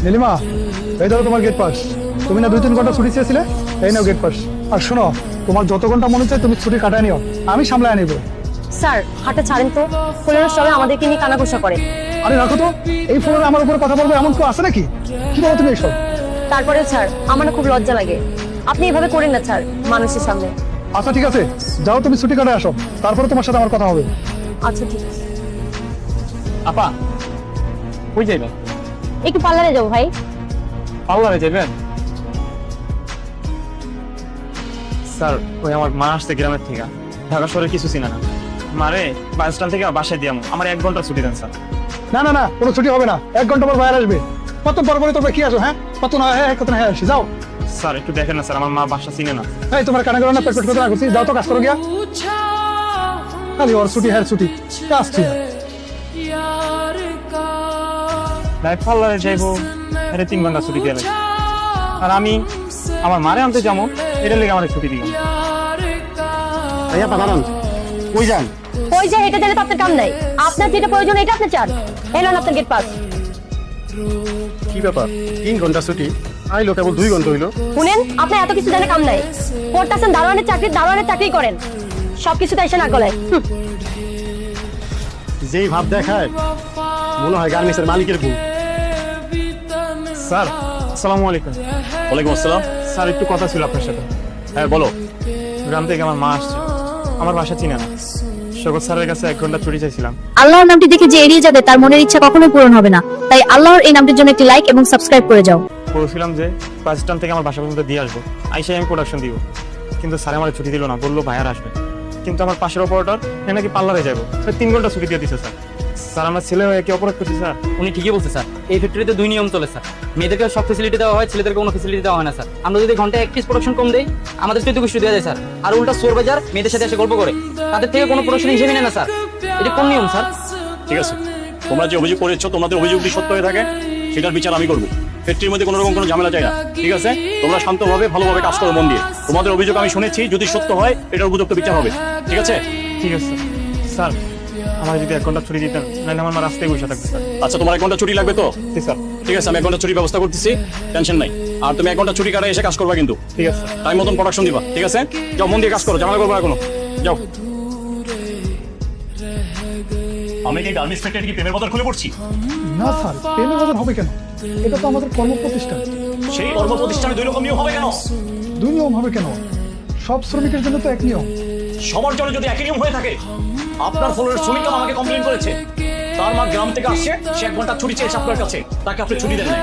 নীলিমা, এই ধরো তোমার গেট পাস। তুমি না 2-3 ঘন্টা ছুটি চেয়েছিলে, এই নাও গেট পাস। আর শোনো, তোমার যত ঘন্টা মনে চায় তুমি ছুটি কাটায় নিও, আমি সামলায় নিব। স্যার হাঁটা ছাড়েন তো, ফ্লোরের সবাই আমাদেরকে নিয়ে কানাঘুষা করে। আরে রাখো তো, এই ফ্লোরে আমার উপরে কথা বলবো এমন কেউ আছে নাকি? কি বলো তুমি এইসব? তারপরে স্যার আমার না খুব লজ্জা লাগে, আপনি এভাবে করেন না স্যার মানুষের সামনে। আচ্ছা ঠিক আছে, যাও তুমি ছুটি কাটায় আসো, তারপরে তোমার সাথে আমার কথা হবে। আচ্ছা ঠিক আছে। আপা কই যাইবেন? একটু পার্লারে যাবো ভাই। পার্লারে যাবেন? স্যার ওই আমার মা আসছে গ্রামের থেকে, ঢাকা শহরে কিছু চিনে না। মারে বাস স্ট্যান্ড থেকে বাসায় দিয়াম, আমার 1 ঘন্টা ছুটি দেন স্যার। না না না, কোনো ছুটি হবে না, 1 ঘন্টা পর বাইরে আসবে। কত পর পরে তোমরা কি আসো? হ্যাঁ কত না, হ্যাঁ কত না, হ্যাঁ আসি, যাও। স্যার একটু দেখেন না স্যার, আমার মা বাসা চিনে না। এই তোমার কানে করো না, পেট পেট করে না করছি, যাও তো কাজ করো গিয়া। খালি ওর ছুটি, হ্যাঁ ছুটি, কাজ ঠিক। লাইফ পার্লারে যাইবো, এটা 3 ঘন্টা ছুটি দিয়ে লাগে। আর আমি আমার মারে আনতে যাবো, এটা লেগে আমার ছুটি দিলাম। ভাইয়া দাঁড়ান, কই যান? ওই যে হেঁটে দিলে তো আপনার কাম নাই, আপনার যেটা প্রয়োজন এটা আপনি চান, এলেন আপনার গেট পাস। কি ব্যাপার, 3 ঘন্টা ছুটি আইলো, কেবল 2 ঘন্টা হইলো। শুনেন, আপনার এত কিছু জানে কাম নাই, করতেছেন দারোয়ানের চাকরি করেন, সবকিছু তো এসে না গলায়। যেই ভাব দেখায় মনে হয় গার্মেন্টসের মালিকের বউ। স্যার আসসালামু আলাইকুম। ওয়ালাইকুম আসসালাম। স্যার একটু কথা ছিল আপনার সাথে। হ্যাঁ বলো। গ্রাম থেকে আমার মা আসছে, আমার বাসা চিনে না। সৈকত স্যারের কাছে 1 ঘন্টা ছুটি চাইছিলাম। আল্লাহর নামটি দেখে যে এড়িয়ে যাবে তার মনের ইচ্ছা কখনোই পূরণ হবে না, তাই আল্লাহর এই নামটির জন্য একটি লাইক এবং সাবস্ক্রাইব করে যাও। বলছিলাম যে বাস স্ট্যান্ড থেকে আমার বাসা পর্যন্ত দিয়ে আসবো, আইসাই আমি প্রোডাকশন দিব। কিন্তু স্যার আমার ছুটি দিল না, বললো ভাইয়ার আসবে। কিন্তু আমার পাশের অপারেটর নাকি পার্লারে যাবো, 3 ঘন্টা ছুটি দিয়ে দিচ্ছে স্যার। স্যার আমার ছেলে হয়ে কি অপরাধ করছি স্যার? উনি ঠিকই বলছে স্যার, এই ফ্যাক্টরিতে 2 নিয়ম চলে স্যার। মেয়েদেরকে সব ফ্যাসিলিটি দেওয়া হয়, ছেলেদেরকে কোনো ফ্যাসিলিটি দেওয়া হয় না স্যার। আমরা যদি ঘন্টায় 1 পিস প্রোডাকশন কম দেই, আমাদের 14 দেওয়া যায় স্যার। আর উল্টা চোর বাজার মেয়েদের সাথে এসে গল্প করে, তাদের থেকে কোনো প্রোডাকশন হিসেবে নেয় না স্যার। এটা কোন নিয়ম স্যার? ঠিক আছে, তোমরা যে অভিযোগ করেছো, তোমাদের অভিযোগ যদি সত্য হয়ে থাকে সেটার বিচার আমি করবো। ফ্যাক্টরির মধ্যে কোনো রকম কোনো ঝামেলা চাই না, ঠিক আছে? তোমরা শান্তভাবে ভালোভাবে কাজ করো, মন দিয়ে। তোমাদের অভিযোগ আমি শুনেছি, যদি সত্য হয় এটার উপযুক্ত বিচার হবে, ঠিক আছে? ঠিক আছে স্যার, আমার যদি 1 ঘন্টা ছুটি দিতেন, নাহলে আমার মা রাস্তায় বসে থাকবে স্যার। আচ্ছা, তোমার 1 ঘন্টা ছুটি লাগবে তো? ঠিক স্যার। ঠিক আছে, আমি 1 ঘন্টা ছুটির ব্যবস্থা করতেছি, টেনশন নাই। আর তুমি 1 ঘন্টা ছুটি কাটায় এসে কাজ করবা কিন্তু, ঠিক আছে। টাইম মতন প্রোডাকশন দিবা, ঠিক আছে? যাও, মন দিয়ে কাজ করো, ঝামেলা করবে না কোনো, যাও। আমি কি গার্মেন্টস ফ্যাক্টরি কি প্রেমের বদল খুলে পড়ছি? না স্যার, প্রেমের বাজার হবে কেন? এটা তো আমাদের কর্মপ্রতিষ্ঠান। সেই কর্ম প্রতিষ্ঠানে 2 রকম নিয়ম হবে কেন? 2 নিয়ম হবে কেন? সব শ্রমিকের জন্য তো 1 নিয়ম। সবার জন্য যদি একই নিয়ম হয়ে থাকে, আপনার ফ্লোরের শ্রমিকরা আমাকে কমপ্লেন করেছে, তার মা গ্রাম থেকে আসছে, সে 1 ঘন্টা ছুটি চেয়েছে আপনার কাছে, তাকে আপনি ছুটি দেন নাই।